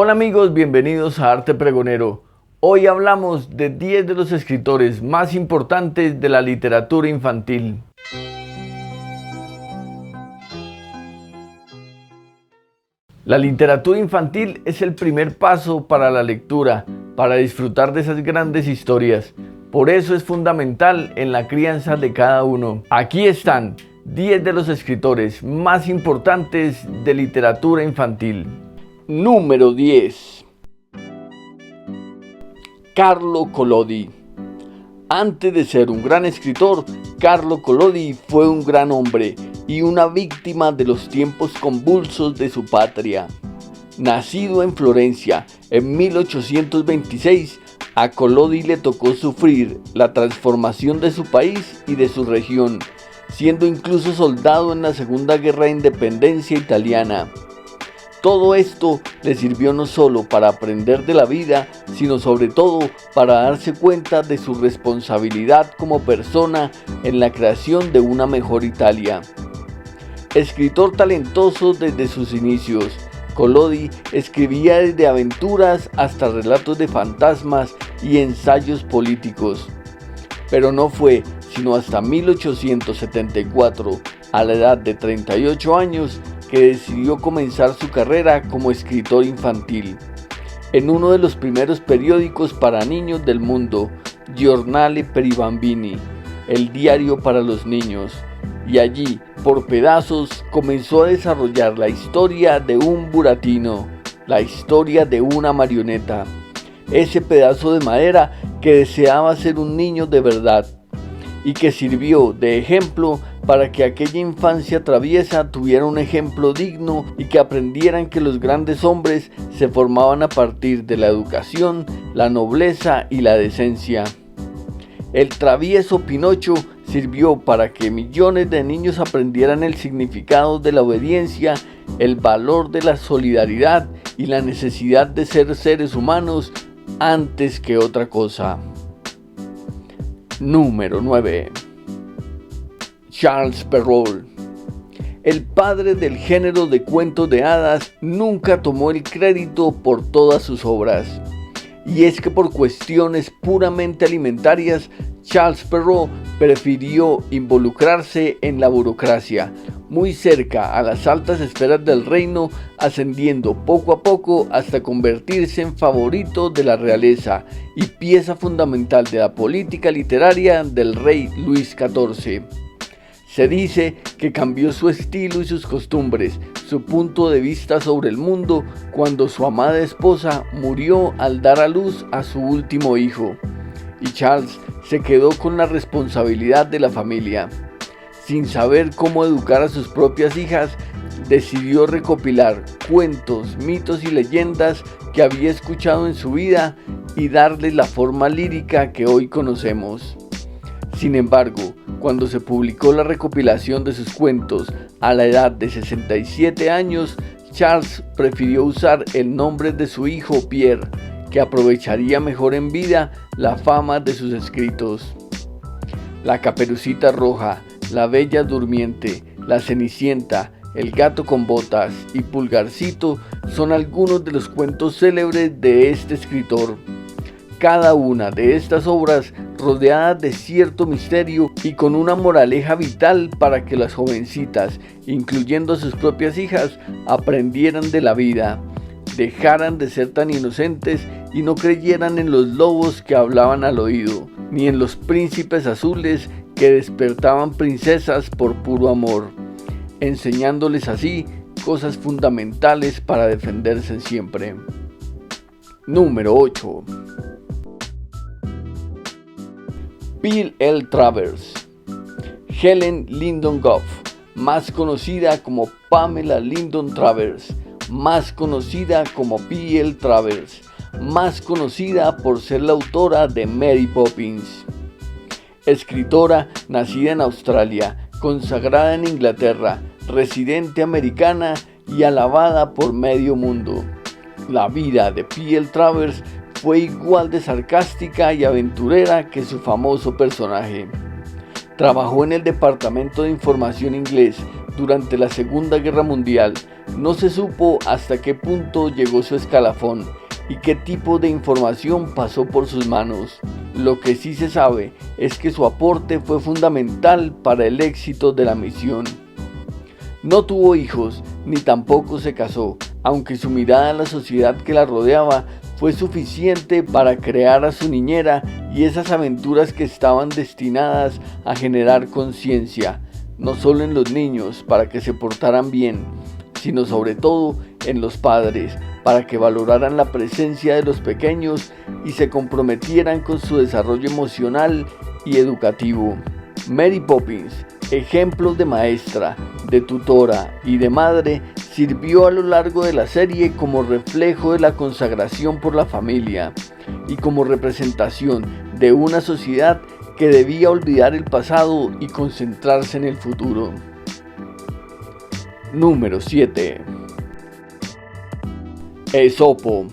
Hola amigos, bienvenidos a Arte Pregonero. Hoy hablamos de 10 de los escritores más importantes de la literatura infantil. La literatura infantil es el primer paso para la lectura, para disfrutar de esas grandes historias. Por eso es fundamental en la crianza de cada uno. Aquí están 10 de los escritores más importantes de literatura infantil. Número 10. Carlo Collodi. Antes de ser un gran escritor, Carlo Collodi fue un gran hombre y una víctima de los tiempos convulsos de su patria. Nacido en Florencia en 1826, a Collodi le tocó sufrir la transformación de su país y de su región, siendo incluso soldado en la Segunda Guerra de Independencia italiana. Todo esto le sirvió no solo para aprender de la vida, sino sobre todo para darse cuenta de su responsabilidad como persona en la creación de una mejor Italia. Escritor talentoso desde sus inicios, Collodi escribía desde aventuras hasta relatos de fantasmas y ensayos políticos. Pero no fue sino hasta 1874, a la edad de 38 años, que decidió comenzar su carrera como escritor infantil. En uno de los primeros periódicos para niños del mundo, Giornale per i Bambini, el diario para los niños, y allí, por pedazos, comenzó a desarrollar la historia de un buratino, la historia de una marioneta, ese pedazo de madera que deseaba ser un niño de verdad, y que sirvió de ejemplo para que aquella infancia traviesa tuviera un ejemplo digno y que aprendieran que los grandes hombres se formaban a partir de la educación, la nobleza y la decencia. El travieso Pinocho sirvió para que millones de niños aprendieran el significado de la obediencia, el valor de la solidaridad y la necesidad de ser seres humanos antes que otra cosa. Número 9. Charles Perrault. El padre del género de cuentos de hadas nunca tomó el crédito por todas sus obras. Y es que por cuestiones puramente alimentarias, Charles Perrault prefirió involucrarse en la burocracia, muy cerca a las altas esferas del reino, ascendiendo poco a poco hasta convertirse en favorito de la realeza y pieza fundamental de la política literaria del rey Luis XIV. Se dice que cambió su estilo y sus costumbres, su punto de vista sobre el mundo, cuando su amada esposa murió al dar a luz a su último hijo, y Charles se quedó con la responsabilidad de la familia. Sin saber cómo educar a sus propias hijas, decidió recopilar cuentos, mitos y leyendas que había escuchado en su vida y darles la forma lírica que hoy conocemos. Sin embargo, cuando se publicó la recopilación de sus cuentos a la edad de 67 años, Charles prefirió usar el nombre de su hijo Pierre, que aprovecharía mejor en vida la fama de sus escritos. La Caperucita Roja, La Bella Durmiente, La Cenicienta, El Gato con Botas y Pulgarcito son algunos de los cuentos célebres de este escritor. Cada una de estas obras rodeadas de cierto misterio y con una moraleja vital para que las jovencitas, incluyendo a sus propias hijas, aprendieran de la vida, dejaran de ser tan inocentes y no creyeran en los lobos que hablaban al oído, ni en los príncipes azules que despertaban princesas por puro amor, enseñándoles así cosas fundamentales para defenderse siempre. Número 8. Bill L. Travers. Helen Lyndon Gough, más conocida como Pamela Lyndon Travers, más conocida como P.L. Travers, más conocida por ser la autora de Mary Poppins. Escritora nacida en Australia, consagrada en Inglaterra, residente americana y alabada por medio mundo. La vida de P.L. Travers fue igual de sarcástica y aventurera que su famoso personaje. Trabajó en el Departamento de Información inglés durante la Segunda Guerra Mundial, No se supo hasta qué punto llegó su escalafón y qué tipo de información pasó por sus manos. Lo que sí se sabe es que su aporte fue fundamental para el éxito de la misión. No tuvo hijos, ni tampoco se casó, aunque su mirada a la sociedad que la rodeaba fue suficiente para crear a su niñera y esas aventuras que estaban destinadas a generar conciencia, no solo en los niños para que se portaran bien, sino sobre todo en los padres, para que valoraran la presencia de los pequeños y se comprometieran con su desarrollo emocional y educativo. Mary Poppins, ejemplo de maestra, de tutora y de madre, sirvió a lo largo de la serie como reflejo de la consagración por la familia y como representación de una sociedad que debía olvidar el pasado y concentrarse en el futuro. Número 7. Esopo.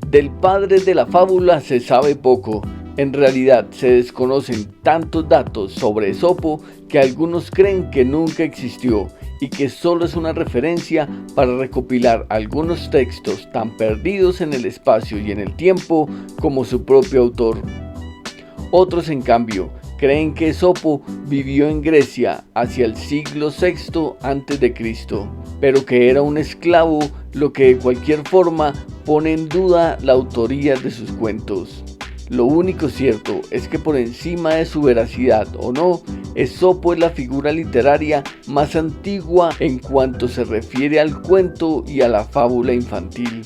Del padre de la fábula se sabe poco. En realidad se desconocen tantos datos sobre Esopo que algunos creen que nunca existió y que solo es una referencia para recopilar algunos textos tan perdidos en el espacio y en el tiempo como su propio autor. Otros, en cambio, creen que Esopo vivió en Grecia hacia el siglo VI a.C., pero que era un esclavo, lo que de cualquier forma pone en duda la autoría de sus cuentos. Lo único cierto es que por encima de su veracidad o no, Esopo es la figura literaria más antigua en cuanto se refiere al cuento y a la fábula infantil.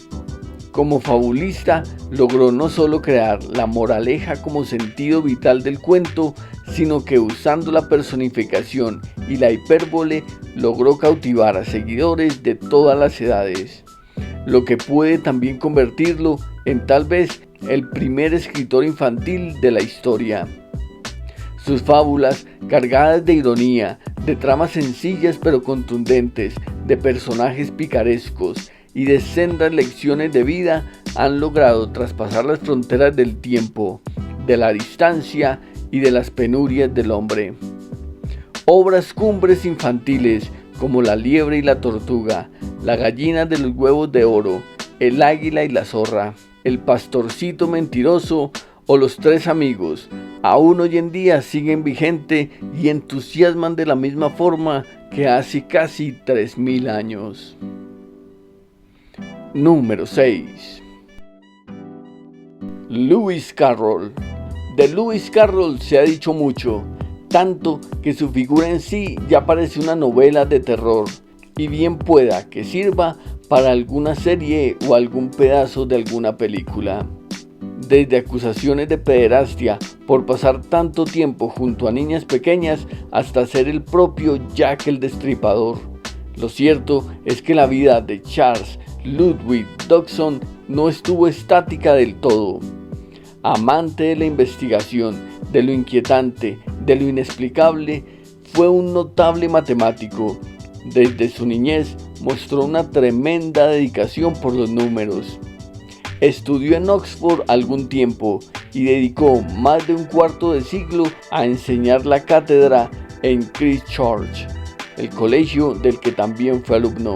Como fabulista, logró no solo crear la moraleja como sentido vital del cuento, sino que usando la personificación y la hipérbole, logró cautivar a seguidores de todas las edades, lo que puede también convertirlo en tal vez el primer escritor infantil de la historia. Sus fábulas, cargadas de ironía, de tramas sencillas pero contundentes, de personajes picarescos y de sendas lecciones de vida, han logrado traspasar las fronteras del tiempo, de la distancia y de las penurias del hombre. Obras cumbres infantiles como La liebre y la tortuga, La gallina de los huevos de oro, El águila y la zorra, El pastorcito mentiroso o Los tres amigos, aún hoy en día siguen vigente y entusiasman de la misma forma que hace casi 3000 años. Número 6. Lewis Carroll. De Lewis Carroll se ha dicho mucho, tanto que su figura en sí ya parece una novela de terror, y bien pueda que sirva para alguna serie o algún pedazo de alguna película. Desde acusaciones de pederastia por pasar tanto tiempo junto a niñas pequeñas hasta ser el propio Jack el Destripador. Lo cierto es que la vida de Charles Ludwig Dodgson no estuvo estática del todo. Amante de la investigación, de lo inquietante, de lo inexplicable, fue un notable matemático. Desde su niñez mostró una tremenda dedicación por los números. Estudió en Oxford algún tiempo y dedicó más de un cuarto de siglo a enseñar la cátedra en Christ Church, el colegio del que también fue alumno.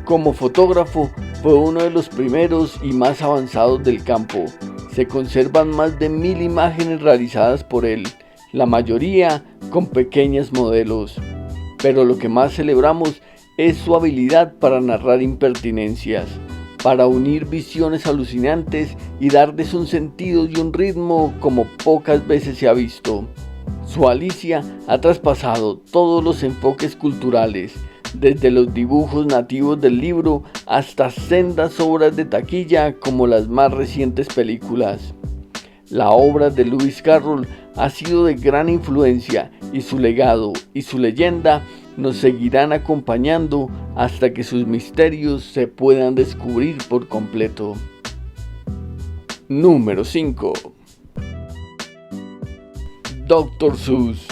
Como fotógrafo fue uno de los primeros y más avanzados del campo. Se conservan más de 1000 imágenes realizadas por él, la mayoría con pequeños modelos. Pero lo que más celebramos es su habilidad para narrar impertinencias, para unir visiones alucinantes y darles un sentido y un ritmo como pocas veces se ha visto. Su Alicia ha traspasado todos los enfoques culturales, desde los dibujos nativos del libro hasta sendas obras de taquilla como las más recientes películas. La obra de Lewis Carroll ha sido de gran influencia y su legado y su leyenda nos seguirán acompañando hasta que sus misterios se puedan descubrir por completo. Número 5. Dr. Seuss.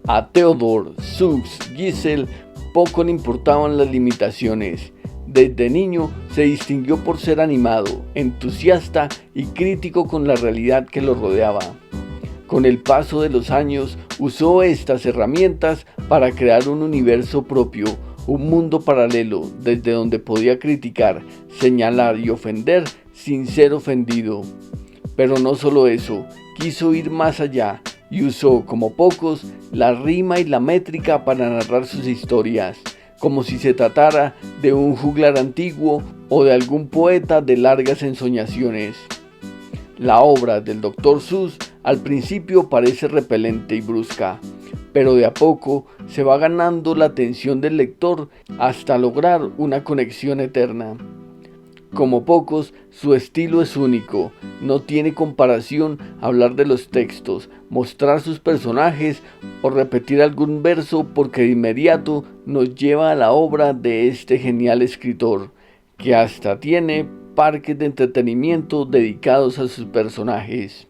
A Theodore Seuss Geisel poco le importaban las limitaciones. Desde niño se distinguió por ser animado, entusiasta y crítico con la realidad que lo rodeaba. Con el paso de los años usó estas herramientas para crear un universo propio, un mundo paralelo desde donde podía criticar, señalar y ofender sin ser ofendido. Pero no solo eso, quiso ir más allá y usó, como pocos, la rima y la métrica para narrar sus historias, como si se tratara de un juglar antiguo o de algún poeta de largas ensoñaciones. La obra del Dr. Seuss al principio parece repelente y brusca, pero de a poco se va ganando la atención del lector hasta lograr una conexión eterna. Como pocos, su estilo es único, no tiene comparación hablar de los textos, mostrar sus personajes o repetir algún verso porque de inmediato nos lleva a la obra de este genial escritor, que hasta tiene parques de entretenimiento dedicados a sus personajes.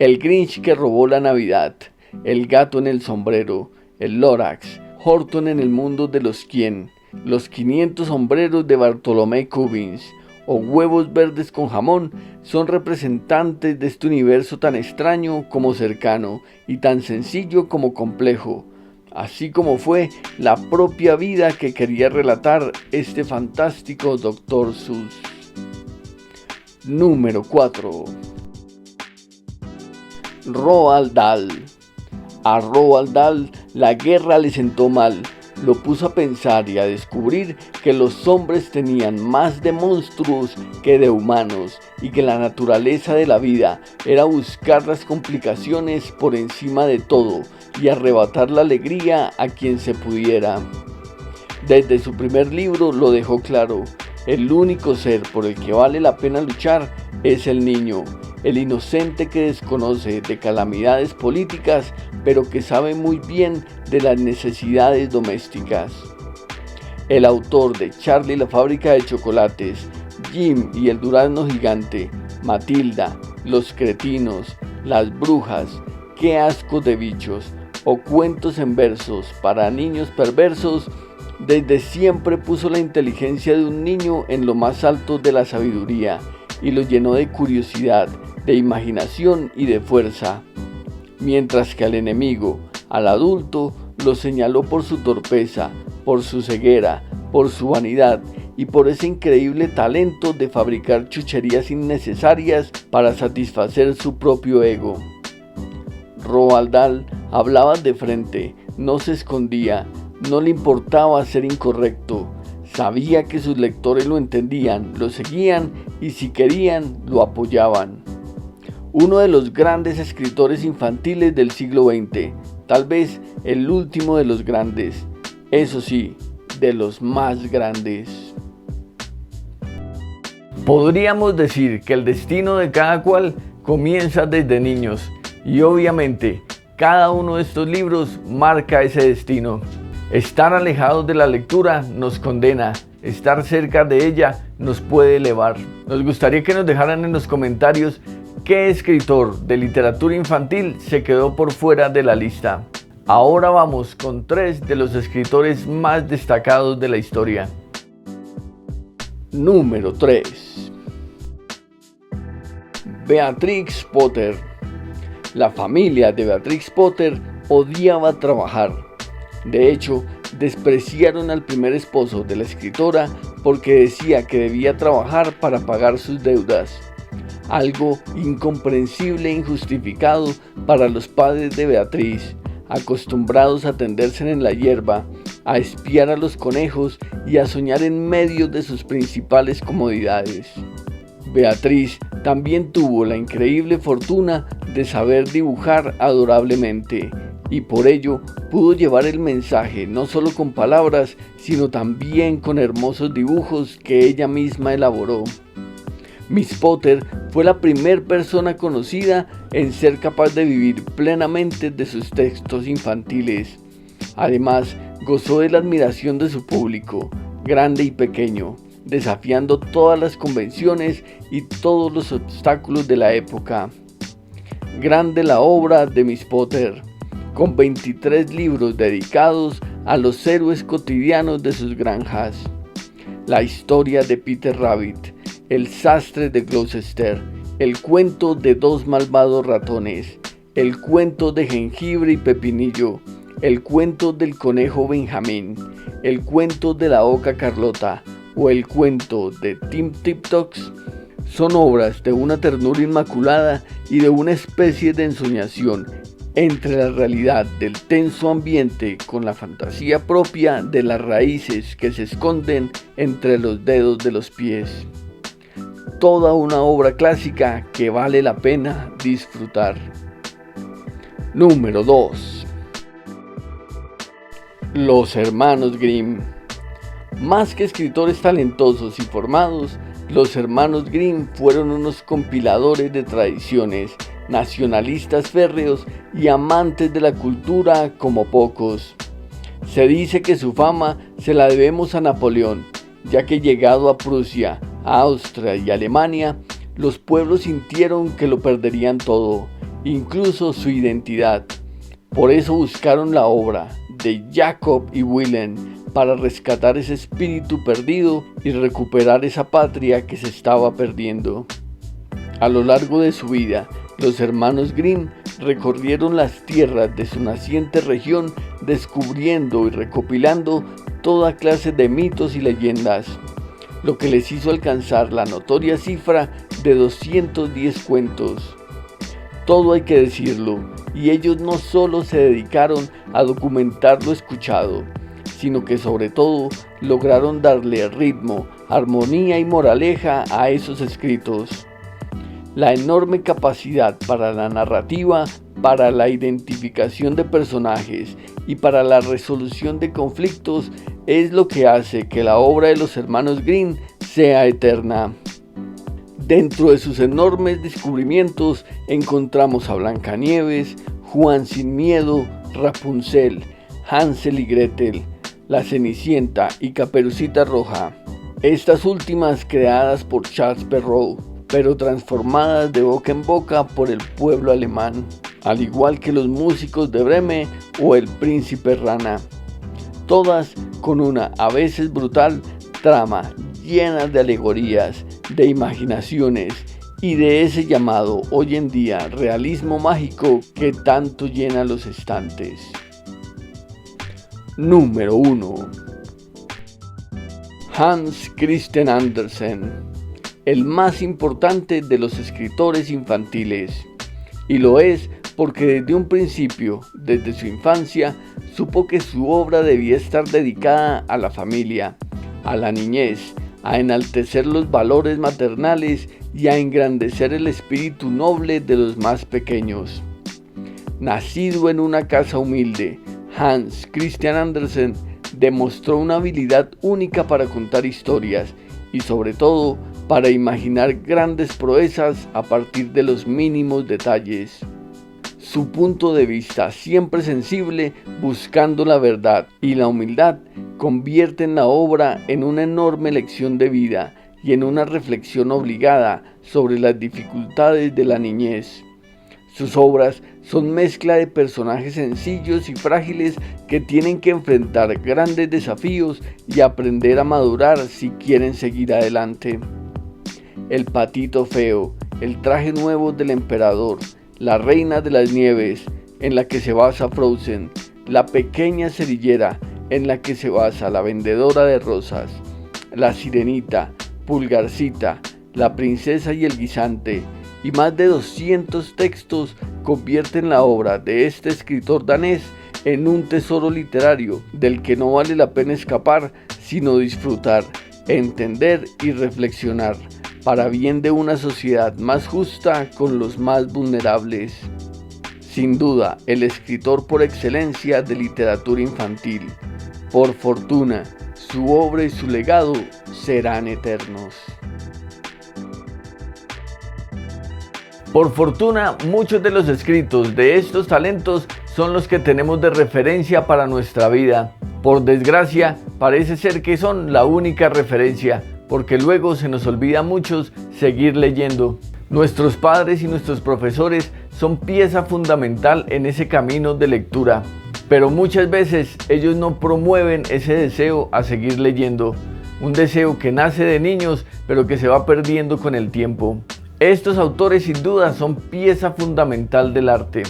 El Grinch que robó la Navidad, el gato en el sombrero, el Lorax, Horton en el mundo de los Quién, los 500 sombreros de Bartolomé Cubbins o huevos verdes con jamón son representantes de este universo tan extraño como cercano y tan sencillo como complejo, así como fue la propia vida que quería relatar este fantástico Dr. Seuss. Número 4. Roald Dahl. A Roald Dahl la guerra le sentó mal, lo puso a pensar y a descubrir que los hombres tenían más de monstruos que de humanos y que la naturaleza de la vida era buscar las complicaciones por encima de todo y arrebatar la alegría a quien se pudiera. Desde su primer libro lo dejó claro: el único ser por el que vale la pena luchar es el niño, el inocente que desconoce de calamidades políticas, pero que sabe muy bien de las necesidades domésticas. El autor de Charlie la fábrica de chocolates, Jim y el durazno gigante, Matilda, Los cretinos, Las brujas, Qué asco de bichos o Cuentos en versos para niños perversos, desde siempre puso la inteligencia de un niño en lo más alto de la sabiduría y lo llenó de curiosidad, de imaginación y de fuerza, mientras que al enemigo, al adulto, lo señaló por su torpeza, por su ceguera, por su vanidad y por ese increíble talento de fabricar chucherías innecesarias para satisfacer su propio ego. Roald Dahl hablaba de frente, no se escondía, no le importaba ser incorrecto. Sabía que sus lectores lo entendían, lo seguían y si querían, lo apoyaban. Uno de los grandes escritores infantiles del siglo XX, tal vez el último de los grandes, eso sí, de los más grandes. Podríamos decir que el destino de cada cual comienza desde niños y obviamente cada uno de estos libros marca ese destino. Estar alejados de la lectura nos condena, estar cerca de ella nos puede elevar. Nos gustaría que nos dejaran en los comentarios qué escritor de literatura infantil se quedó por fuera de la lista. Ahora vamos con 3 de los escritores más destacados de la historia. Número 3. Beatrix Potter. La familia de Beatrix Potter odiaba trabajar. De hecho, despreciaron al primer esposo de la escritora porque decía que debía trabajar para pagar sus deudas. Algo incomprensible e injustificado para los padres de Beatriz, acostumbrados a tenderse en la hierba, a espiar a los conejos y a soñar en medio de sus principales comodidades. Beatriz también tuvo la increíble fortuna de saber dibujar adorablemente y por ello pudo llevar el mensaje no solo con palabras, sino también con hermosos dibujos que ella misma elaboró. Miss Potter fue la primera persona conocida en ser capaz de vivir plenamente de sus textos infantiles. Además, gozó de la admiración de su público, grande y pequeño, desafiando todas las convenciones y todos los obstáculos de la época. Grande la obra de Miss Potter, con 23 libros dedicados a los héroes cotidianos de sus granjas. La historia de Peter Rabbit, el sastre de Gloucester, el cuento de 2 malvados ratones, el cuento de Jengibre y Pepinillo, El cuento del conejo Benjamín, el cuento de la oca Carlota o el cuento de Tim Tiptox son obras de una ternura inmaculada y de una especie de ensoñación entre la realidad del tenso ambiente con la fantasía propia de las raíces que se esconden entre los dedos de los pies. Toda una obra clásica que vale la pena disfrutar. Número 2. Los hermanos Grimm. Más que escritores talentosos y formados, los hermanos Grimm fueron unos compiladores de tradiciones, nacionalistas férreos y amantes de la cultura como pocos. Se dice que su fama se la debemos a Napoleón, ya que llegado a Prusia, a Austria y Alemania, los pueblos sintieron que lo perderían todo, incluso su identidad. Por eso buscaron la obra de Jacob y Wilhelm para rescatar ese espíritu perdido y recuperar esa patria que se estaba perdiendo. A lo largo de su vida, los hermanos Grimm recorrieron las tierras de su naciente región, descubriendo y recopilando toda clase de mitos y leyendas, lo que les hizo alcanzar la notoria cifra de 210 cuentos. Todo hay que decirlo, y ellos no solo se dedicaron a documentar lo escuchado, sino que sobre todo lograron darle ritmo, armonía y moraleja a esos escritos. La enorme capacidad para la narrativa, para la identificación de personajes y para la resolución de conflictos es lo que hace que la obra de los hermanos Grimm sea eterna. Dentro de sus enormes descubrimientos encontramos a Blancanieves, Juan sin Miedo, Rapunzel, Hansel y Gretel, La Cenicienta y Caperucita Roja. Estas últimas creadas por Charles Perrault, pero transformadas de boca en boca por el pueblo alemán, al igual que los músicos de Bremen o el príncipe Rana. Todas con una a veces brutal trama llena de alegorías, de imaginaciones y de ese llamado hoy en día realismo mágico que tanto llena los estantes. Número 1. Hans Christian Andersen, el más importante de los escritores infantiles, y lo es porque desde un principio, desde su infancia, supo que su obra debía estar dedicada a la familia, a la niñez, a enaltecer los valores maternales y a engrandecer el espíritu noble de los más pequeños. Nacido en una casa humilde, Hans Christian Andersen demostró una habilidad única para contar historias y sobre todo para imaginar grandes proezas a partir de los mínimos detalles. Su punto de vista, siempre sensible, buscando la verdad y la humildad, convierten la obra en una enorme lección de vida y en una reflexión obligada sobre las dificultades de la niñez. Sus obras son mezcla de personajes sencillos y frágiles que tienen que enfrentar grandes desafíos y aprender a madurar si quieren seguir adelante. El patito feo, el traje nuevo del emperador, la reina de las nieves, en la que se basa Frozen, la pequeña cerillera, en la que se basa la vendedora de rosas, la sirenita, Pulgarcita, la princesa y el guisante, y más de 200 textos convierten la obra de este escritor danés en un tesoro literario del que no vale la pena escapar, sino disfrutar, entender y reflexionar, para bien de una sociedad más justa con los más vulnerables. Sin duda, el escritor por excelencia de literatura infantil. Por fortuna, su obra y su legado serán eternos. Por fortuna, muchos de los escritos de estos talentos son los que tenemos de referencia para nuestra vida. Por desgracia, parece ser que son la única referencia, porque luego se nos olvida a muchos seguir leyendo. Nuestros padres y nuestros profesores son pieza fundamental en ese camino de lectura, pero muchas veces ellos no promueven ese deseo a seguir leyendo, un deseo que nace de niños pero que se va perdiendo con el tiempo. Estos autores sin duda son pieza fundamental del arte.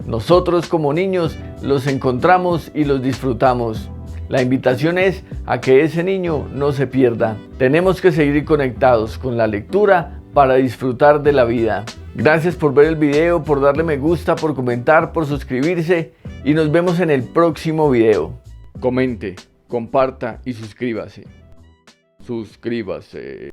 Nosotros como niños los encontramos y los disfrutamos. La invitación es a que ese niño no se pierda. Tenemos que seguir conectados con la lectura para disfrutar de la vida. Gracias por ver el video, por darle me gusta, por comentar, por suscribirse y nos vemos en el próximo video. Comente, comparta y suscríbase. Suscríbase.